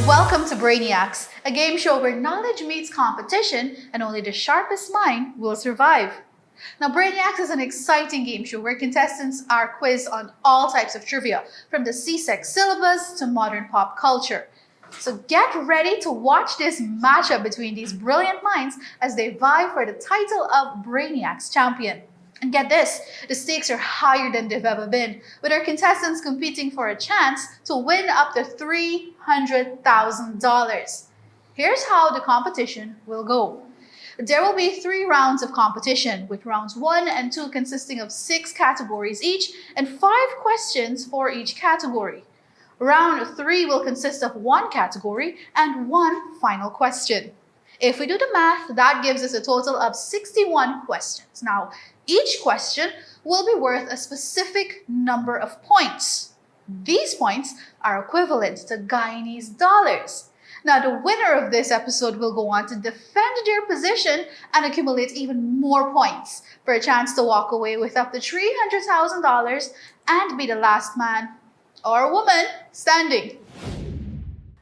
Welcome to Brainiacs, a game show where knowledge meets competition and only the sharpest mind will survive. Now, Brainiacs is an exciting game show where contestants are quizzed on all types of trivia, from the CSEC syllabus to modern pop culture. So get ready to watch this matchup between these brilliant minds as they vie for the title of Brainiacs champion. And get this, the stakes are higher than they've ever been, with our contestants competing for a chance to win up to $300,000. Here's how the competition will go. There will be 3 rounds of competition, with rounds 1 and 2 consisting of 6 categories each and 5 questions for each category. Round 3 will consist of 1 category and 1 final question. If we do the math, that gives us a total of 61 questions. Now, each question will be worth a specific number of points. These points are equivalent to Guyanese dollars. Now, the winner of this episode will go on to defend their position and accumulate even more points for a chance to walk away with up to $300,000 and be the last man or woman standing.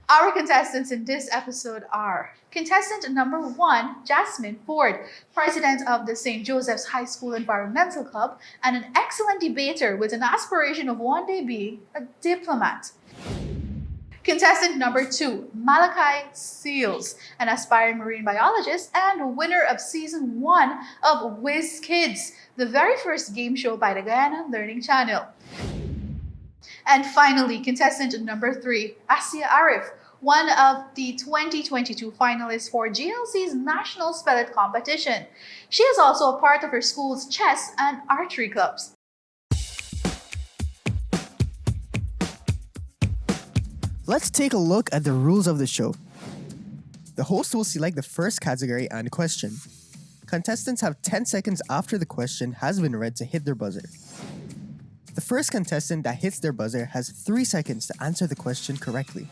Our contestants in this episode are contestant number 1, Jasmine Ford, president of the St. Joseph's High School Environmental Club and an excellent debater with an aspiration of one day being a diplomat. Contestant number 2, Malachi Seals, an aspiring marine biologist and winner of season 1 of Whiz Kids, the very first game show by the Guyana Learning Channel. And finally, contestant number 3, Asiyah, one of the 2022 finalists for GLC's National Spell It competition. She is also a part of her school's chess and archery clubs. Let's take a look at the rules of the show. The host will select the first category and question. Contestants have 10 seconds after the question has been read to hit their buzzer. The first contestant that hits their buzzer has 3 seconds to answer the question correctly.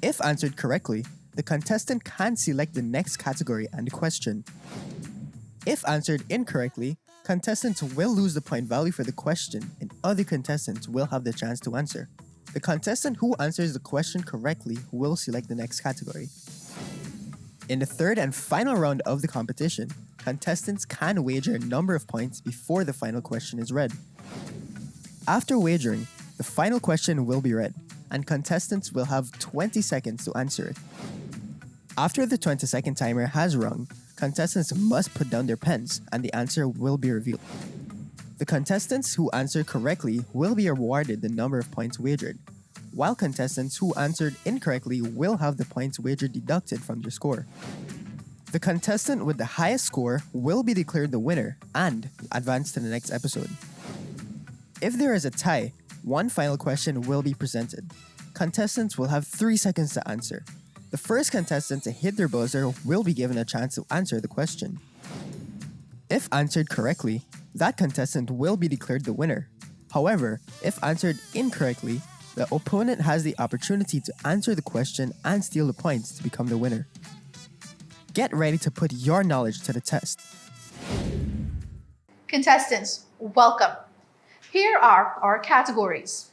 If answered correctly, the contestant can select the next category and question. If answered incorrectly, contestants will lose the point value for the question and other contestants will have the chance to answer. The contestant who answers the question correctly will select the next category. In the third and final round of the competition, contestants can wager a number of points before the final question is read. After wagering, the final question will be read, and contestants will have 20 seconds to answer it. After the 20-second timer has rung, contestants must put down their pens, and the answer will be revealed. The contestants who answer correctly will be awarded the number of points wagered, while contestants who answered incorrectly will have the points wagered deducted from their score. The contestant with the highest score will be declared the winner and advance to the next episode. If there is a tie, one final question will be presented. Contestants will have 3 seconds to answer. The first contestant to hit their buzzer will be given a chance to answer the question. If answered correctly, that contestant will be declared the winner. However, if answered incorrectly, the opponent has the opportunity to answer the question and steal the points to become the winner. Get ready to put your knowledge to the test. Contestants, welcome. Here are our categories.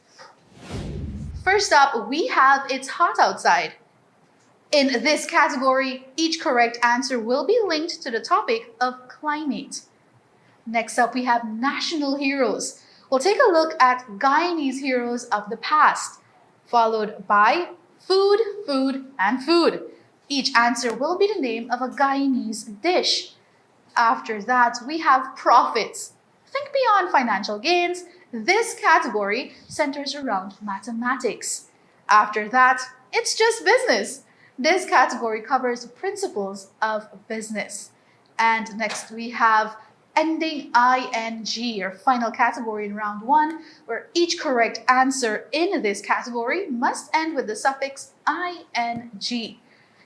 First up, we have It's Hot Outside. In this category, each correct answer will be linked to the topic of climate. Next up, we have National Heroes. We'll take a look at Guyanese heroes of the past, followed by Food, Food, and Food. Each answer will be the name of a Guyanese dish. After that, we have Profits. Think beyond financial gains. This category centers around mathematics. After that, It's Just Business. This category covers principles of business. And next we have Ending ing, or final category in round 1, where each correct answer in this category must end with the suffix ing.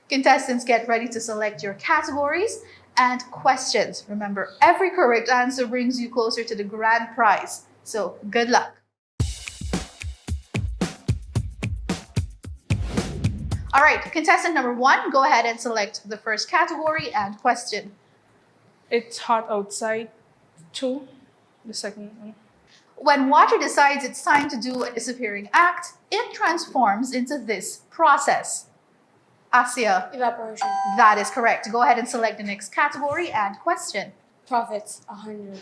Contestants, get ready to select your categories and questions. Remember, every correct answer brings you closer to the grand prize. So, good luck. All right, contestant number 1, go ahead and select the first category and question. It's Hot Outside. 2, the second one. When water decides it's time to do a disappearing act, it transforms into this process. Asiyah, Evaporation. that is correct. Go ahead and select the next category and question. Profits, 100.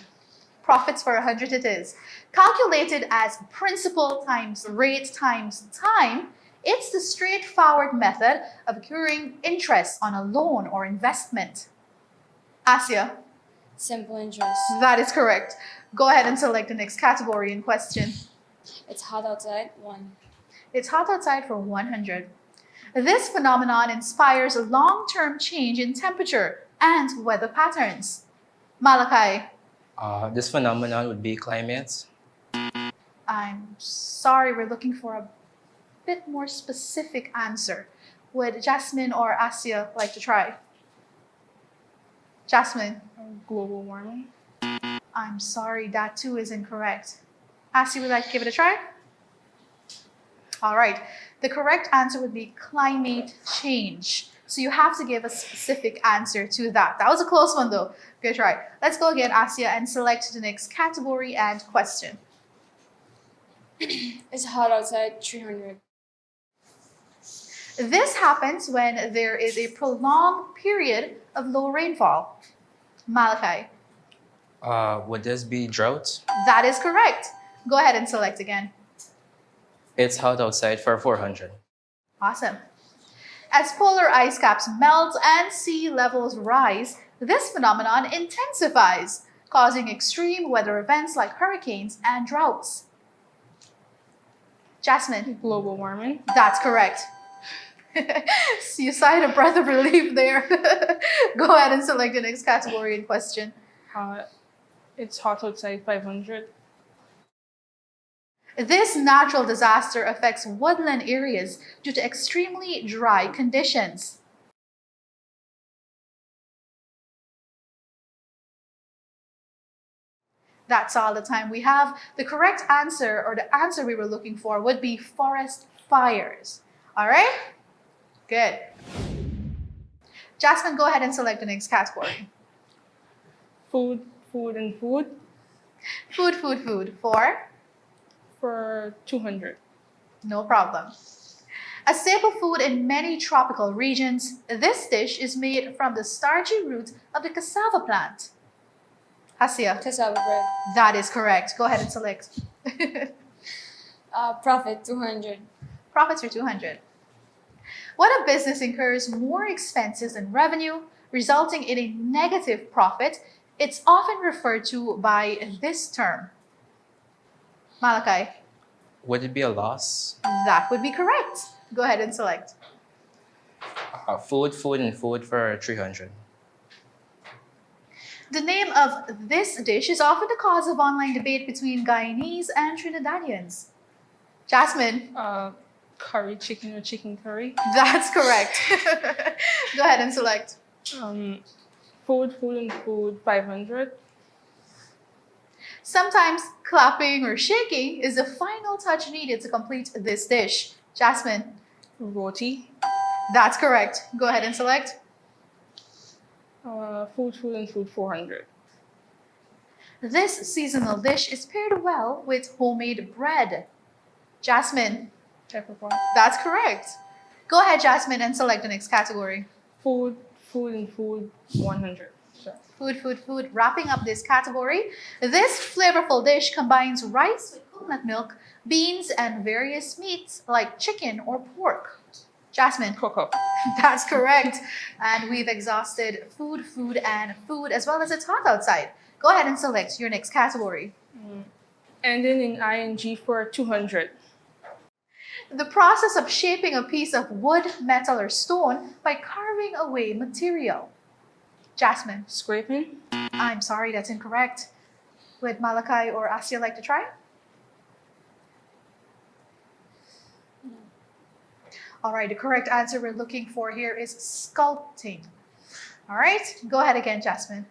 Profits for 100 it is. Calculated as principal times rate times time, it's the straightforward method of accruing interest on a loan or investment. Asiyah, Simple interest. that is correct. Go ahead and select the next category in question. It's hot outside, 1. It's hot outside for 100. This phenomenon inspires a long-term change in temperature and weather patterns. Malachi, This phenomenon would be climates. I'm sorry, we're looking for a bit more specific answer. Would Jasmine or Asiyah like to try? Jasmine, Global warming. I'm sorry, that too is incorrect. Asiyah would like to give it a try? All right, the correct answer would be climate change. So you have to give a specific answer to that. That was a close one though. Good try. Let's go again, Asiyah, and select the next category and question. It's hot outside, 300. This happens when there is a prolonged period of low rainfall. Malachi, Would this be drought? that is correct. Go ahead and select again. It's hot outside for 400. Awesome. As polar ice caps melt and sea levels rise, this phenomenon intensifies, causing extreme weather events like hurricanes and droughts. Jasmine, Global warming. that's correct. So you sighed a breath of relief there. Go ahead and select the next category in question. It's hot outside, 500. This natural disaster affects woodland areas due to extremely dry conditions. That's all the time we have. The correct answer, or the answer we were looking for, would be forest fires. All right? Good. Jasmine, go ahead and select the next category. Food, food, and food Food, food, food. for 200. No problem. A staple food in many tropical regions, this dish is made from the starchy root of the cassava plant. Asiyah, Cassava bread. that is correct. Go ahead and select. Profit, 200. Profits for 200. When a business incurs more expenses than revenue, resulting in a negative profit, it's often referred to by this term. Malachi, Would it be a loss? that would be correct. Go ahead and select. Food, food, and food for 300. The name of this dish is often the cause of online debate between Guyanese and Trinidadians. Jasmine, Curry chicken or chicken curry. that's correct. Go ahead and select. Food, food, and food, 500. Sometimes clapping or shaking is the final touch needed to complete this dish. Jasmine, Roti. that's correct. Go ahead and select. Food, food, and food, 400. This seasonal dish is paired well with homemade bread. Jasmine, Pepper pot. that's correct. Go ahead, Jasmine, and select the next category. Food, food, and food, 100. Sorry. Food, food, food. Wrapping up this category, this flavorful dish combines rice with coconut milk, beans, and various meats like chicken or pork. Jasmine, Cook-up. that's correct. And we've exhausted food, food, and food, as well as it's hot outside. Go ahead and select your next category. Ending in ing for 200. The process of shaping a piece of wood, metal, or stone by carving away material. Jasmine, Scraping. I'm sorry, that's incorrect. Would Malachi or Asiyah like to try? All right, the correct answer we're looking for here is sculpting. All right, go ahead again, Jasmine.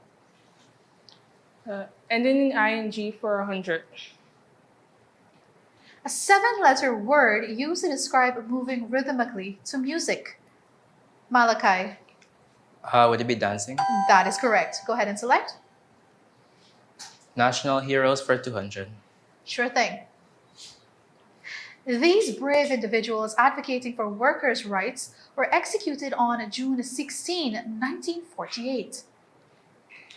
Ending in ing for 100. A 7-letter word used to describe moving rhythmically to music. Malachi, Would it be dancing? that is correct. Go ahead and select. National heroes for 200. Sure thing. These brave individuals advocating for workers' rights were executed on June 16, 1948.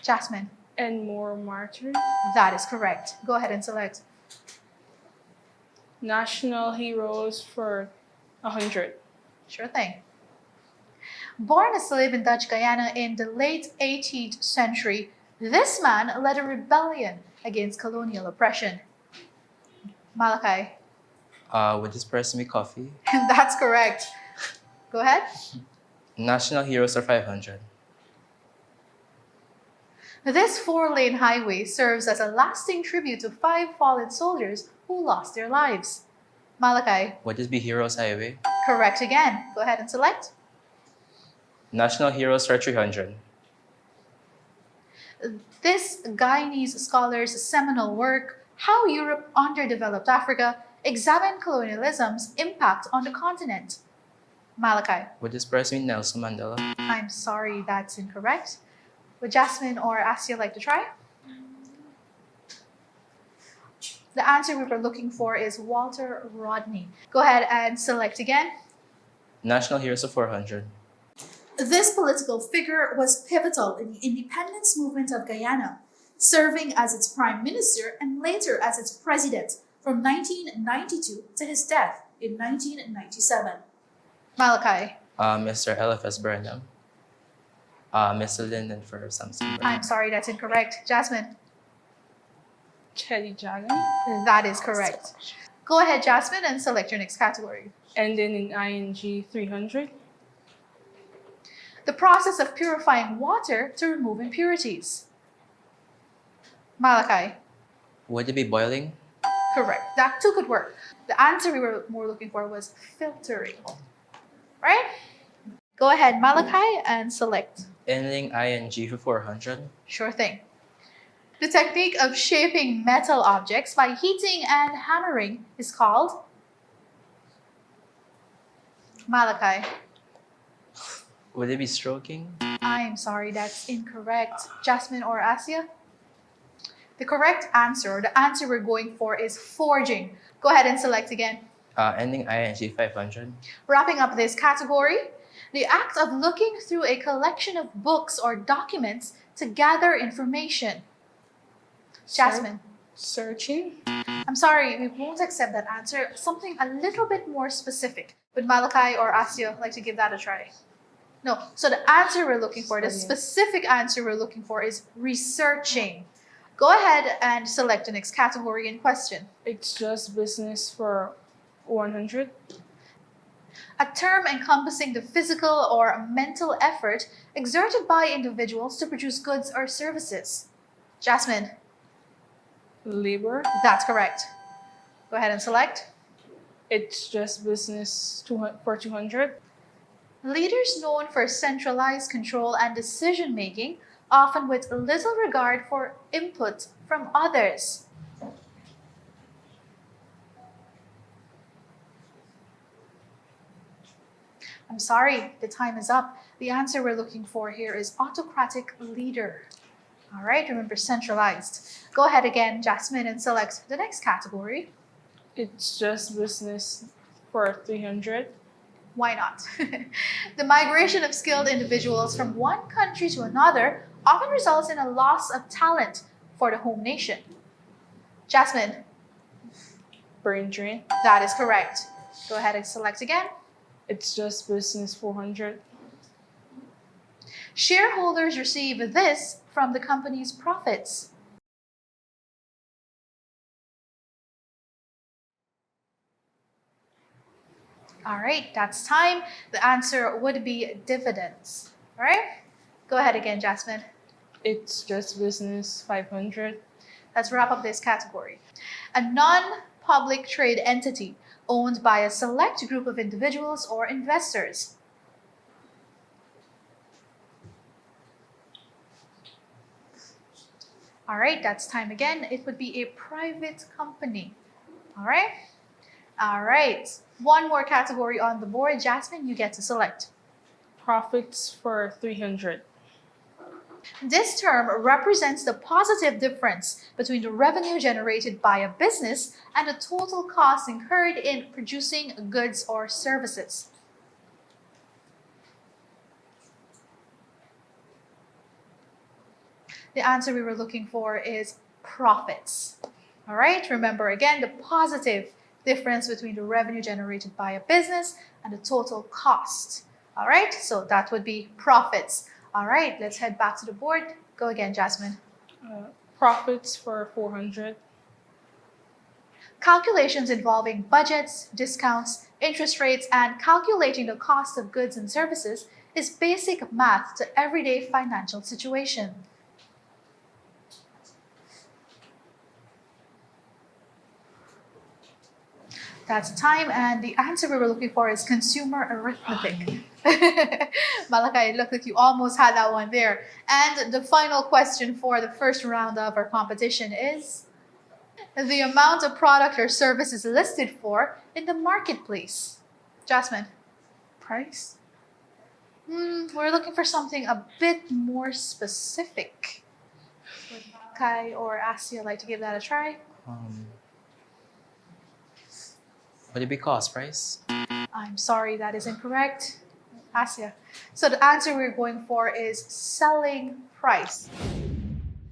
Jasmine, And more martyrs. that is correct. Go ahead and select. National heroes for 100. Sure thing. Born a slave in Dutch Guyana in the late 18th century, this man led a rebellion against colonial oppression. Malachi, Would this person be coffee? that's correct. Go ahead. National heroes for 500. This four-lane highway serves as a lasting tribute to 5 fallen soldiers who lost their lives. Malachi, Would this be Heroes Highway? correct again. Go ahead and select. National heroes for 300. This Guyanese scholar's seminal work, How Europe Underdeveloped Africa, examined colonialism's impact on the continent. Malachi, Would this person be Nelson Mandela? I'm sorry, that's incorrect. Would Jasmine or Asiyah like to try? The answer we were looking for is Walter Rodney. Go ahead and select again. National heroes of 400. This political figure was pivotal in the independence movement of Guyana, serving as its prime minister and later as its president from 1992 to his death in 1997. Malachi, Mr. LFS Burnham. Mr. Lyndon for Samson Burnham. I'm sorry, that's incorrect. Jasmine, Chelly Jagan. that is correct. Go ahead, Jasmine, and select your next category. Ending in ing 300. The process of purifying water to remove impurities. Malachi, Would it be boiling? correct. That too could work. The answer we were more looking for was filtering. Right? Go ahead, Malachi, and select. Ending ing for 400. Sure thing. The technique of shaping metal objects by heating and hammering is called? Malachi, Would it be stroking? I'm sorry, that's incorrect. Jasmine or Asiyah? The correct answer, or the answer we're going for, is forging. Go ahead and select again. Ending ing 500. Wrapping up this category, the act of looking through a collection of books or documents to gather information. Jasmine, Searching. I'm sorry, we won't accept that answer. Something a little bit more specific. Would Malachi or Asiyah like to give that a try? No. So the answer we're looking for, the specific answer we're looking for, is researching. Go ahead and select the next category in question. It's just business for 100. A term encompassing the physical or mental effort exerted by individuals to produce goods or services. Jasmine, Labor. that's correct. Go ahead and select. It's just business for 200. Leaders known for centralized control and decision making, often with little regard for input from others. I'm sorry, the time is up. The answer we're looking for here is autocratic leader. All right, remember centralized. Go ahead again, Jasmine, and select the next category. It's just business for 300. Why not? The migration of skilled individuals from one country to another often results in a loss of talent for the home nation. Jasmine, Brain drain. that is correct. Go ahead and select again. It's just business 400. Shareholders receive this from the company's profits. All right, that's time. The answer would be dividends. All right, go ahead again, Jasmine. It's just business 500. Let's wrap up this category. A non-public trade entity owned by a select group of individuals or investors. All right, that's time again. It would be a private company. All right? All right. One more category on the board. Jasmine, you get to select. Profits for 300. This term represents the positive difference between the revenue generated by a business and the total cost incurred in producing goods or services. The answer we were looking for is profits. All right, remember again the positive difference between the revenue generated by a business and the total cost. All right, so that would be profits. All right, let's head back to the board. Go again, Jasmine. Profits for 400. Calculations involving budgets, discounts, interest rates, and calculating the cost of goods and services is basic math to everyday financial situation. That's time, and the answer we were looking for is consumer arithmetic. Malachi, it looked like you almost had that one there. And the final question for the first round of our competition is the amount of product or service is listed for in the marketplace. Jasmine. Price? We're looking for something a bit more specific. Would Malachi or Asiyah like to give that a try? Would it be cost price? I'm sorry, that is incorrect. Asiyah. So the answer we're going for is selling price.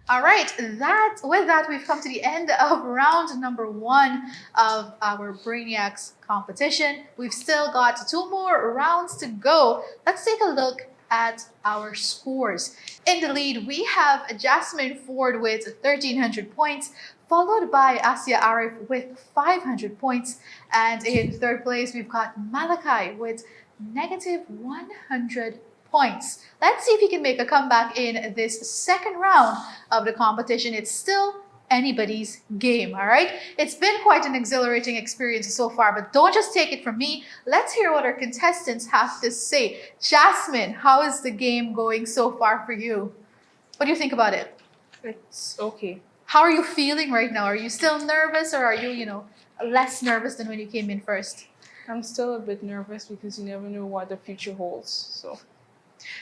All right, with that, we've come to the end of round number 1 of our Brainiacs competition. We've still got 2 more rounds to go. Let's take a look at our scores. In the lead, we have Jasmine Ford with 1,300 points, followed by Asiyah Arif with 500 points. And in third place, we've got Malachi with -100 points. Let's see if he can make a comeback in this second round of the competition. It's still anybody's game, all right? It's been quite an exhilarating experience so far, but don't just take it from me. Let's hear what our contestants have to say. Jasmine, how is the game going so far for you? What do you think about it? It's okay. How are you feeling right now? Are you still nervous, or are you, less nervous than when you came in first? I'm still a bit nervous because you never know what the future holds. So,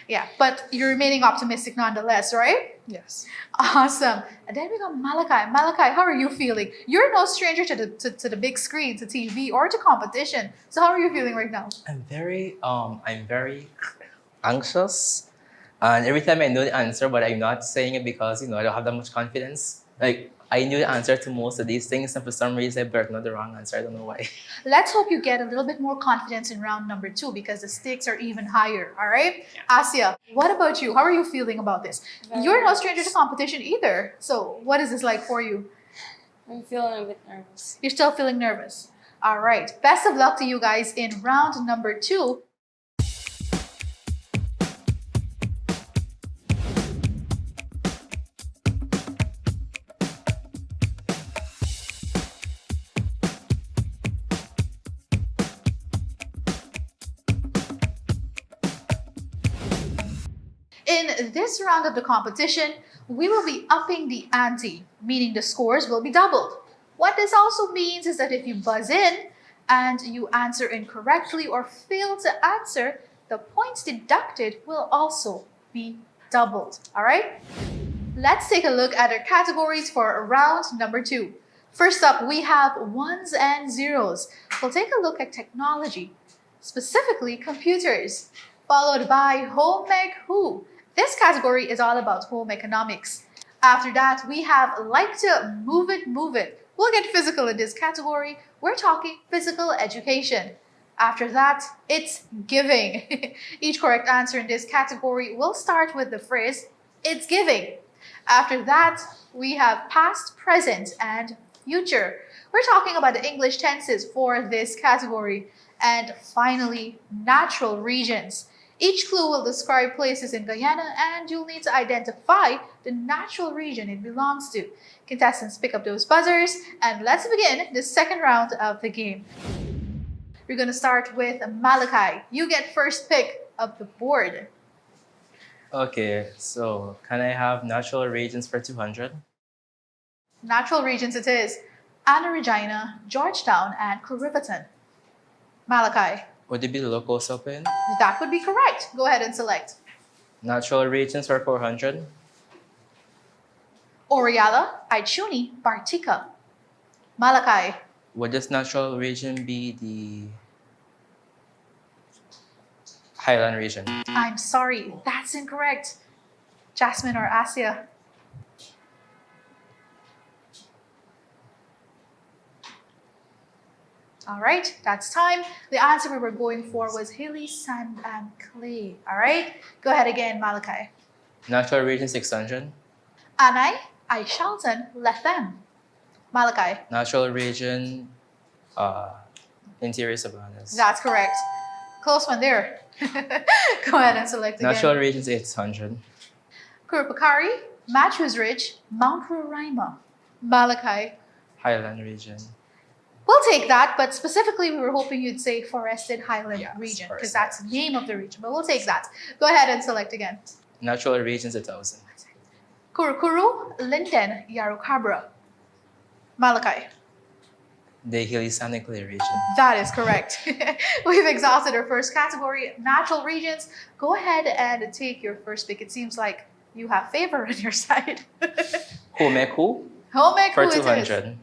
yeah, but you're remaining optimistic nonetheless, right? yes. Awesome. And then we got Malachi. Malachi, how are you feeling? You're no stranger to the big screen, to TV, or to competition. So how are you feeling right now? I'm very anxious. And every time I know the answer, but I'm not saying it because I don't have that much confidence. Like, I knew the answer to most of these things, and for some reason I blurted out the wrong answer. I don't know why. Let's hope you get a little bit more confidence in round number 2 because the stakes are even higher, all right? Yeah. Asiyah, what about you? How are you feeling about this? You're no stranger to competition either. So what is this like for you? I'm feeling a bit nervous. You're still feeling nervous. All right. Best of luck to you guys in round number 2. In this round of the competition, we will be upping the ante, meaning the scores will be doubled. What this also means is that if you buzz in and you answer incorrectly or fail to answer, the points deducted will also be doubled. All right? Let's take a look at our categories for round number 2. First up, we have ones and zeros. We'll take a look at technology, specifically computers, followed by home ec who. This category is all about home economics. After that, we have like to move it, move it. We'll get physical in this category. We're talking physical education. After that, it's giving. Each correct answer in this category will start with the phrase, it's giving. After that, we have past, present, and future. We're talking about the English tenses for this category. And finally, natural regions. Each clue will describe places in Guyana, and you'll need to identify the natural region it belongs to. Contestants, pick up those buzzers, and let's begin the second round of the game. We're going to start with Malachi. You get first pick of the board. Okay, so can I have natural regions for 200? Natural regions it is. Anna Regina, Georgetown, and Clarivaton. Malachi. Would it be the locals open? That would be correct. Go ahead and select. Natural regions for 400? Oriala, Aichuni, Bartica. Malachi. Would this natural region be the Highland region? I'm sorry, that's incorrect. Jasmine or Asiyah? All right, that's time. The answer we were going for was hilly, sand, and clay. All right, go ahead again, Malachi. Natural region 600. Anai, Aishalton, Lethem. Malachi. Natural region interior savannas. That's correct. Close one there. Go ahead and select again. Natural regions 800. Kurupakari, Matthews Ridge, Mount Roraima. Malachi. Highland region. We'll take that, but specifically we were hoping you'd say Forested Highland Yes, region because forested. that's the name of the region, but we'll take that. Go ahead and select again. Natural regions 1000. Kurukuru, Linden, Yarukabra. Malachi. The hilly sand and clay region. That is correct. We've exhausted our first category, natural regions. Go ahead and take your first pick. It seems like you have favor on your side. Homeku Homeku for it is. 200.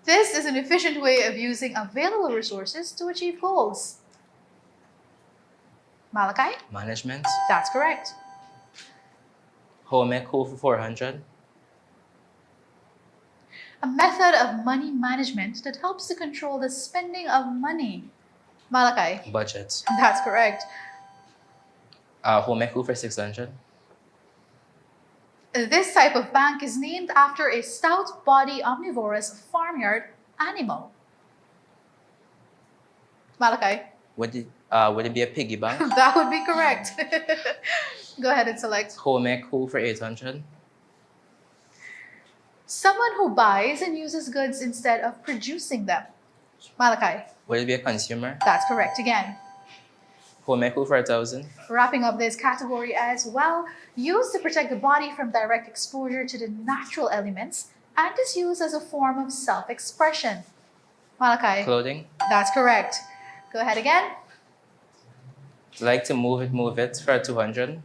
This is an efficient way of using available resources to achieve goals. Malachi? Management. That's correct. Homeku for 400. A method of money management that helps to control the spending of money. Malachi? Budget. That's correct. Homeku for 600. This type of bank is named after a stout body omnivorous farmyard animal. Malachi? Would it be a piggy bank? That would be correct. Go ahead and select. Homeku for 800. Someone who buys and uses goods instead of producing them. Malachi? Would it be a consumer? That's correct again. Homeku for 1000. Wrapping up this category as well, used to protect the body from direct exposure to the natural elements and is used as a form of self-expression. Malachi? Clothing. That's correct. Go ahead again. Like to move it for 200.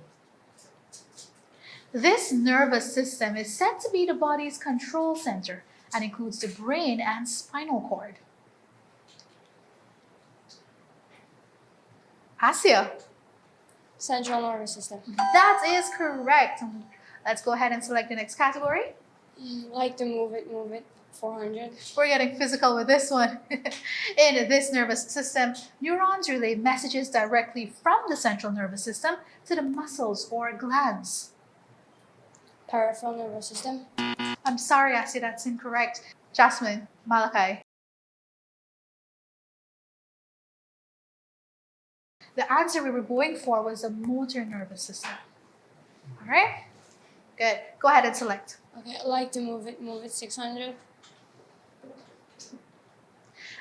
This nervous system is said to be the body's control center and includes the brain and spinal cord. Asiyah? Central nervous system. That is correct. Let's go ahead and select the next category. Like to move it 400. We're getting physical with this one. In this nervous system, neurons relay messages directly from the central nervous system to the muscles or glands. Peripheral nervous system. I'm sorry, Asiyah, that's incorrect. Jasmine, Malachi. The answer we were going for was the motor nervous system. All right? Good. Go ahead and select. Okay, like to move it 600.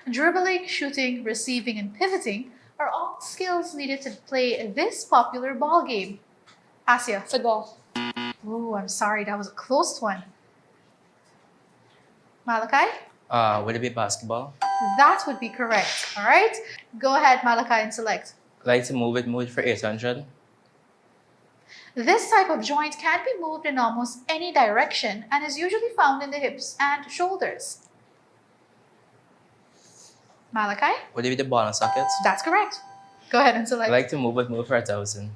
Dribbling, shooting, receiving, and pivoting are all skills needed to play this popular ball game. Asiyah. Football. Oh, I'm sorry, that was a close one. Malachi? Would it be basketball? That would be correct. All right? Go ahead, Malachi, and select. Like to move it for 800. This type of joint can be moved in almost any direction and is usually found in the hips and shoulders. Malachi? Would it be the ball and sockets? That's correct. Go ahead and select. Like to move for 1000.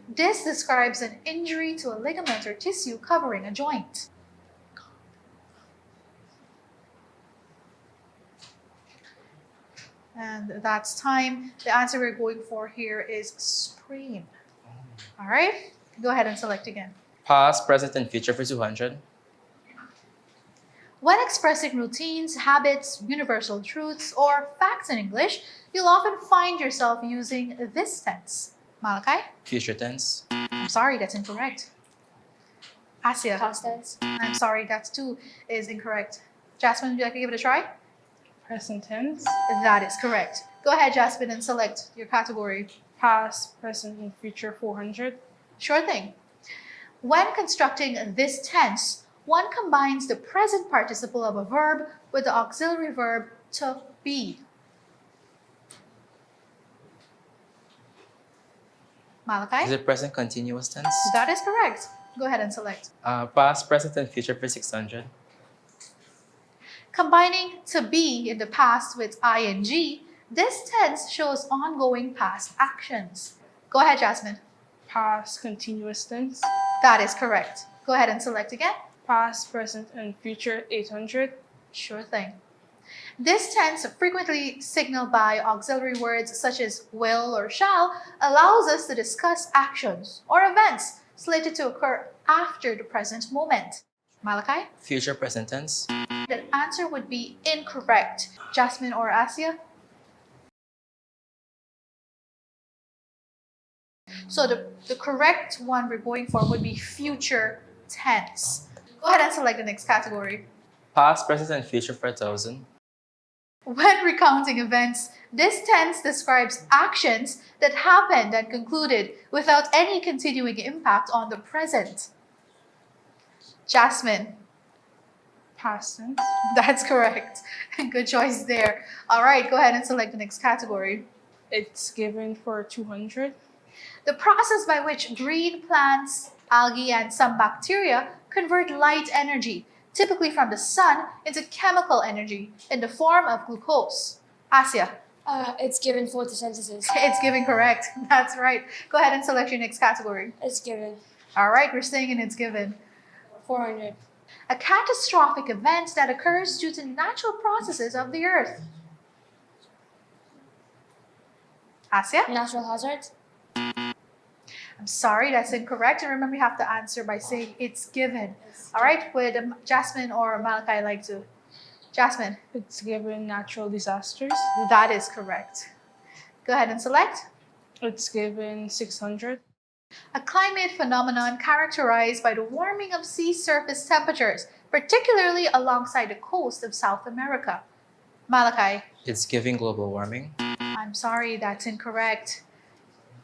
This describes an injury to a ligament or tissue covering a joint. And that's time. The answer we're going for here is sprain. All right? Go ahead and select again. Past, present, and future for 200. When expressing routines, habits, universal truths, or facts in English, you'll often find yourself using this tense. Malachi? Future tense. I'm sorry, that's incorrect. Asiyah? Past tense. I'm sorry, that too is incorrect. Jasmine, would you like to give it a try? Present tense. That is correct. Go ahead, Jasmine, and select your category. Past, present, and future 400. Sure thing. When constructing this tense, one combines the present participle of a verb with the auxiliary verb to be. Malachi? Is it present continuous tense? That is correct. Go ahead and select. Past, present, and future for 600. Combining to be in the past with ing, this tense shows ongoing past actions. Go ahead, Jasmine. Past continuous tense. That is correct. Go ahead and select again. Past, present, and future 800. Sure thing. This tense, frequently signaled by auxiliary words such as will or shall, allows us to discuss actions or events slated to occur after the present moment. Malachi? Future present tense. The answer would be incorrect. Jasmine or Asiyah? So the correct one we're going for would be future tense. Go ahead and select the next category. Past, present, and future for 1000. When recounting events, this tense describes actions that happened and concluded without any continuing impact on the present. Jasmine. Past tense. That's correct. Good choice there. All right, go ahead and select the next category. It's given for 200. The process by which green plants, algae, and some bacteria convert light energy, typically from the sun, into chemical energy in the form of glucose. Asiyah. It's given photosynthesis. It's given correct. That's right. Go ahead and select your next category. It's given All right, we're staying in it's given. 400. A catastrophic event that occurs due to natural processes of the earth. Asiyah? Natural hazards. I'm sorry, that's incorrect. And remember, you have to answer by saying it's given. All right, would Jasmine or Malachi like to? Jasmine. It's given natural disasters. That is correct. Go ahead and select. It's given 600. A climate phenomenon characterized by the warming of sea surface temperatures, particularly alongside the coast of South America. Malachi. It's giving global warming. I'm sorry, that's incorrect.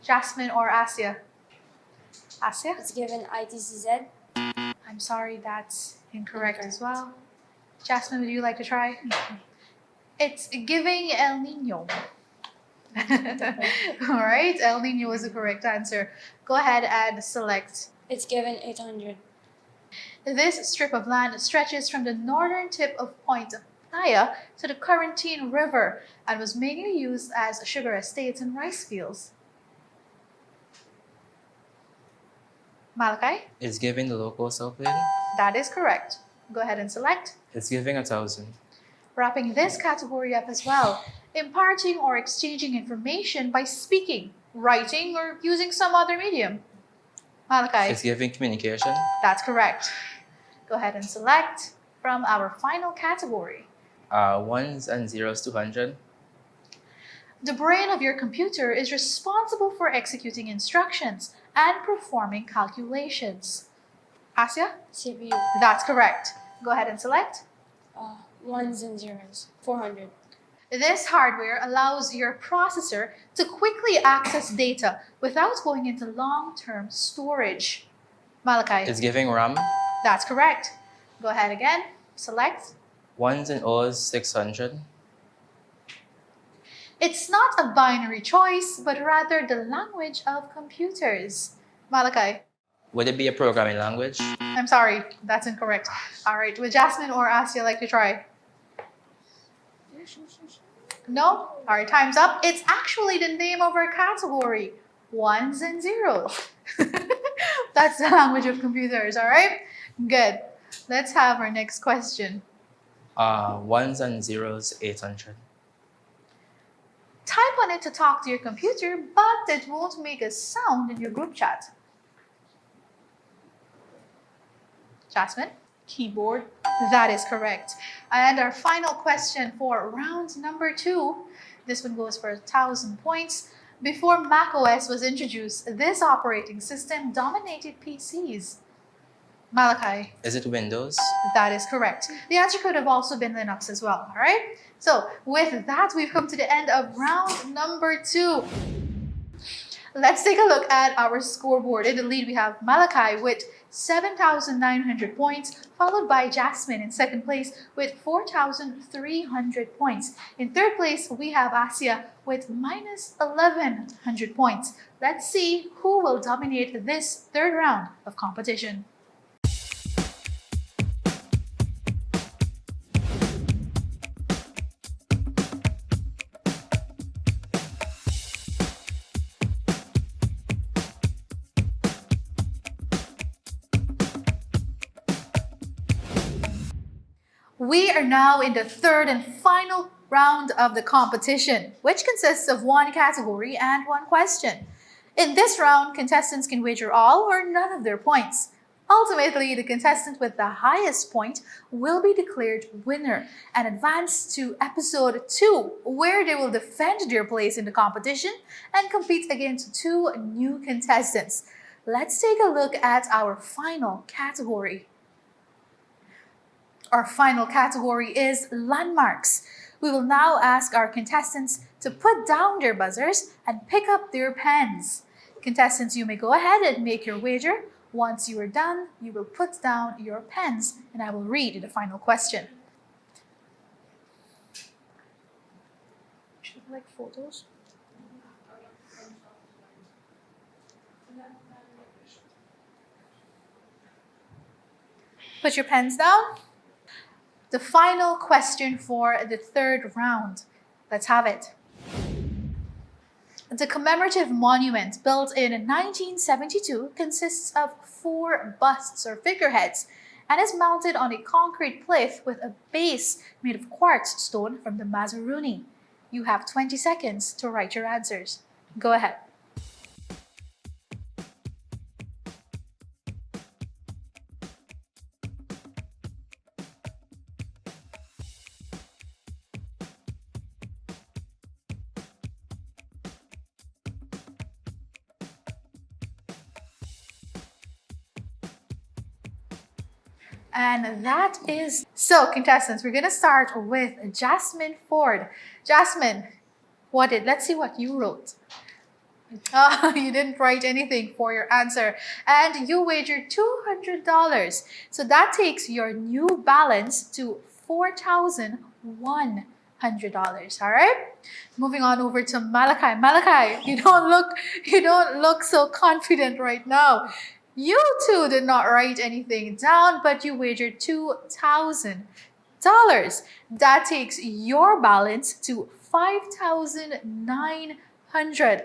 Jasmine or Asiyah? Asiyah? It's given ITCZ. I'm sorry, that's incorrect as well. Jasmine, would you like to try? It's giving El Nino. All right, El Nino is the correct answer. Go ahead and select. It's given 800. This strip of land stretches from the northern tip of Point Playa to the Corentyne River and was mainly used as sugar estates and rice fields. Malachi? It's giving the local South Lane. That is correct. Go ahead and select. It's giving 1000. Wrapping this category up as well, imparting or exchanging information by speaking, writing, or using some other medium. Malachi? It's giving communication. That's correct. Go ahead and select from our final category. Ones and zeros 200. The brain of your computer is responsible for executing instructions and performing calculations. Asiyah? CPU. That's correct. Go ahead and select. Ones and zeros. 400. This hardware allows your processor to quickly access data without going into long-term storage. Malachi? It's giving RAM. That's correct. Go ahead again. Select. Ones and O's 600. It's not a binary choice, but rather the language of computers. Malachi? Would it be a programming language? I'm sorry, that's incorrect. All right, would Jasmine or Asiyah like to try? No? All right, time's up. It's actually the name of our category, ones and zeros. That's the language of computers, all right? Good. Let's have our next question. Ones and zeros 800. Type on it to talk to your computer, but it won't make a sound in your group chat. Jasmine? Keyboard. That is correct. And our final question for round number 2. This one goes for 1,000 points. Before macOS was introduced, this operating system dominated PCs. Malachi? Is it Windows? That is correct. The answer could have also been Linux as well, all right? So with that, we've come to the end of round number 2. Let's take a look at our scoreboard. In the lead, we have Malachi with 7,900 points, followed by Jasmine in second place with 4,300 points. In third place, we have Asiyah with minus 1,100 points. Let's see who will dominate this third round of competition. We are now in the third and final round of the competition, which consists of one category and one question. In this round, contestants can wager all or none of their points. Ultimately, the contestant with the highest point will be declared winner and advance to episode 2, where they will defend their place in the competition and compete against 2 new contestants. Let's take a look at our final category. Our final category is landmarks. We will now ask our contestants to put down their buzzers and pick up their pens. Contestants, you may go ahead and make your wager. Once you are done, you will put down your pens and I will read the final question. Should I like photos? Put your pens down. The final question for the third round. Let's have it. The commemorative monument, built in 1972, consists of 4 busts or figureheads and is mounted on a concrete plinth with a base made of quartz stone from the Mazaruni. You have 20 seconds to write your answers. Go ahead. And that is... So, contestants, we're going to start with Jasmine Ford. Jasmine, let's see what you wrote. You didn't write anything for your answer. And you wagered $200. So that takes your new balance to $4,100. All right? Moving on over to Malachi. Malachi, you don't look so confident right now. You too did not write anything down, but you wagered $2,000. That takes your balance to $5,900.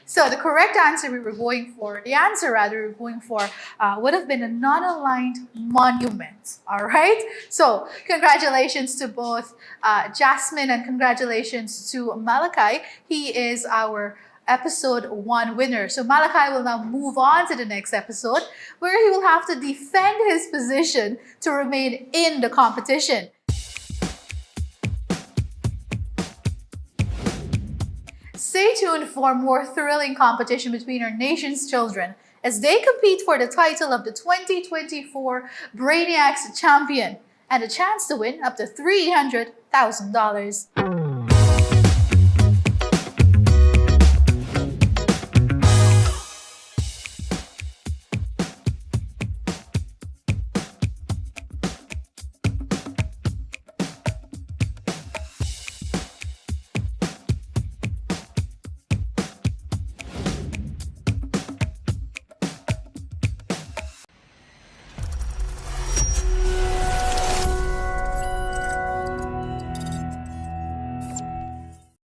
So the correct answer we were going for, would have been a non-aligned monument. All right? So congratulations to both Jasmine and congratulations to Malachi. He is our episode 1 winner. So Malachi will now move on to the next episode where he will have to defend his position to remain in the competition. Stay tuned for more thrilling competition between our nation's children as they compete for the title of the 2024 Brainiacs champion and a chance to win up to $300,000.